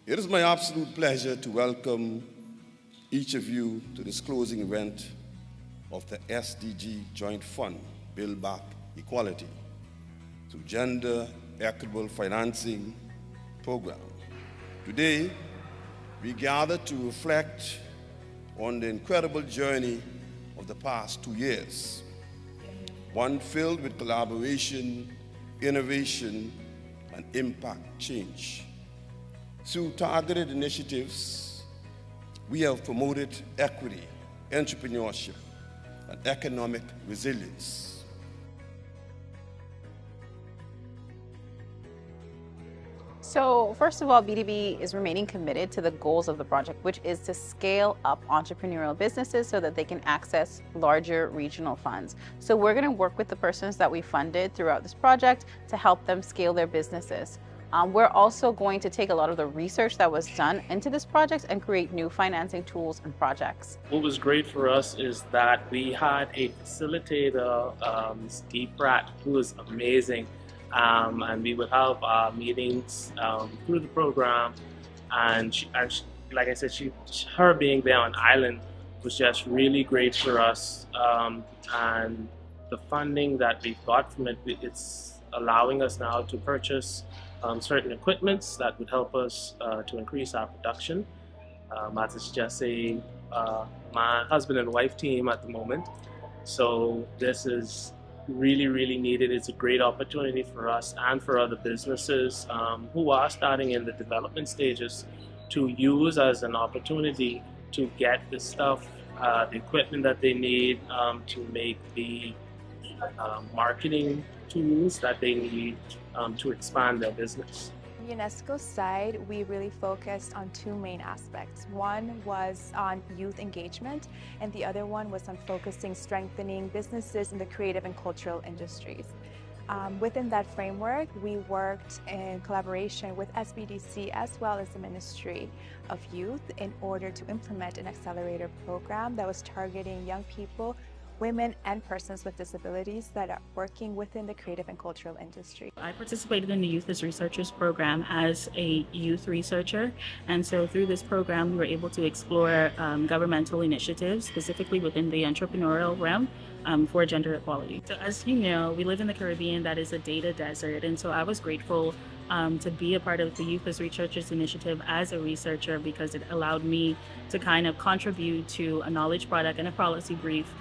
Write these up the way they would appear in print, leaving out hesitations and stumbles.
It is my absolute pleasure to welcome each of you to this closing event of the SDG Joint Fund, Build Back Equality, to Gender Equitable Financing Program. Today, we gather to reflect on the incredible journey of the past 2 years, one filled with collaboration, innovation, and impact change. Through targeted initiatives, we have promoted equity, entrepreneurship, and economic resilience. So first of all, BDB is remaining committed to the goals of the project, which is to scale up entrepreneurial businesses so that they can access larger regional funds. So we're going to work with the persons that we funded throughout this project to help them scale their businesses. We're also going to take a lot of the research that was done into this project and create new financing tools and projects. What was great for us is that we had a facilitator, Steve Pratt, who was amazing. And we would have meetings through the program, and like I said, her being there on island was just really great for us. And the funding that we got from it, it's allowing us now to purchase certain equipments that would help us to increase our production. As it's just my husband and wife team at the moment. So this is really needed. It's a great opportunity for us and for other businesses who are starting in the development stages to use as an opportunity to get the stuff, the equipment that they need to make the marketing tools that they need to expand their business. On the UNESCO side, we really focused on two main aspects. One was on youth engagement, and the other one was on strengthening businesses in the creative and cultural industries. Within that framework, we worked in collaboration with SBDC as well as the Ministry of Youth in order to implement an accelerator program that was targeting young people, women and persons with disabilities that are working within the creative and cultural industry. I participated in the Youth as Researchers program as a youth researcher, and so through this program we were able to explore governmental initiatives specifically within the entrepreneurial realm for gender equality. So as you know, we live in the Caribbean that is a data desert, and so I was grateful to be a part of the Youth as Researchers initiative as a researcher because it allowed me to kind of contribute to a knowledge product and a policy brief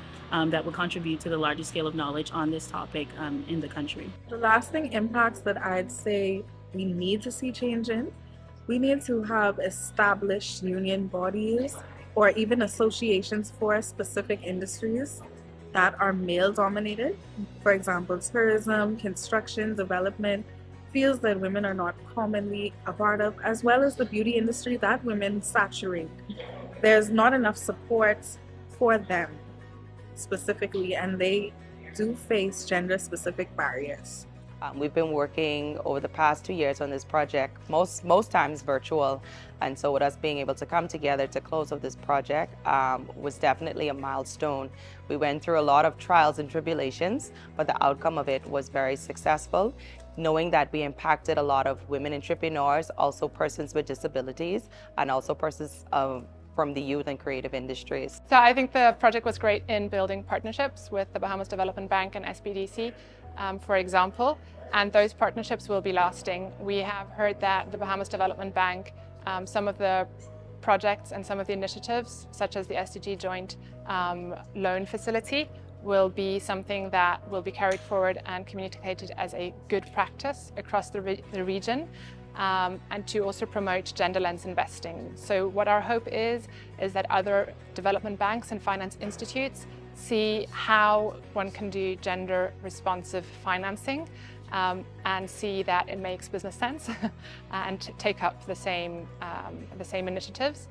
that would contribute to the larger scale of knowledge on this topic in the country. The lasting impacts that I'd say we need to see change in, we need to have established union bodies or even associations for specific industries that are male dominated. For example, tourism, construction, development, fields that women are not commonly a part of, as well as the beauty industry that women saturate. There's not enough support for them specifically, and they do face gender-specific barriers. We've been working over the past 2 years on this project, most times virtual, and so with us being able to come together to close out this project was definitely a milestone. We went through a lot of trials and tribulations, but the outcome of it was very successful, knowing that we impacted a lot of women entrepreneurs, also persons with disabilities, and also persons from the youth and creative industries. So I think the project was great in building partnerships with the Bahamas Development Bank and SBDC, for example, and those partnerships will be lasting. We have heard that the Bahamas Development Bank, some of the projects and some of the initiatives, such as the SDG Joint Loan Facility, will be something that will be carried forward and communicated as a good practice across the region. And to also promote gender lens investing. So what our hope is that other development banks and finance institutes see how one can do gender responsive financing and see that it makes business sense and take up the same initiatives.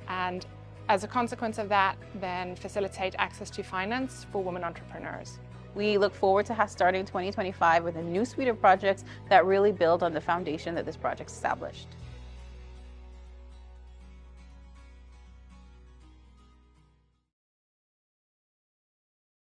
And as a consequence of that, then facilitate access to finance for women entrepreneurs. We look forward to starting 2025 with a new suite of projects that really build on the foundation that this project established.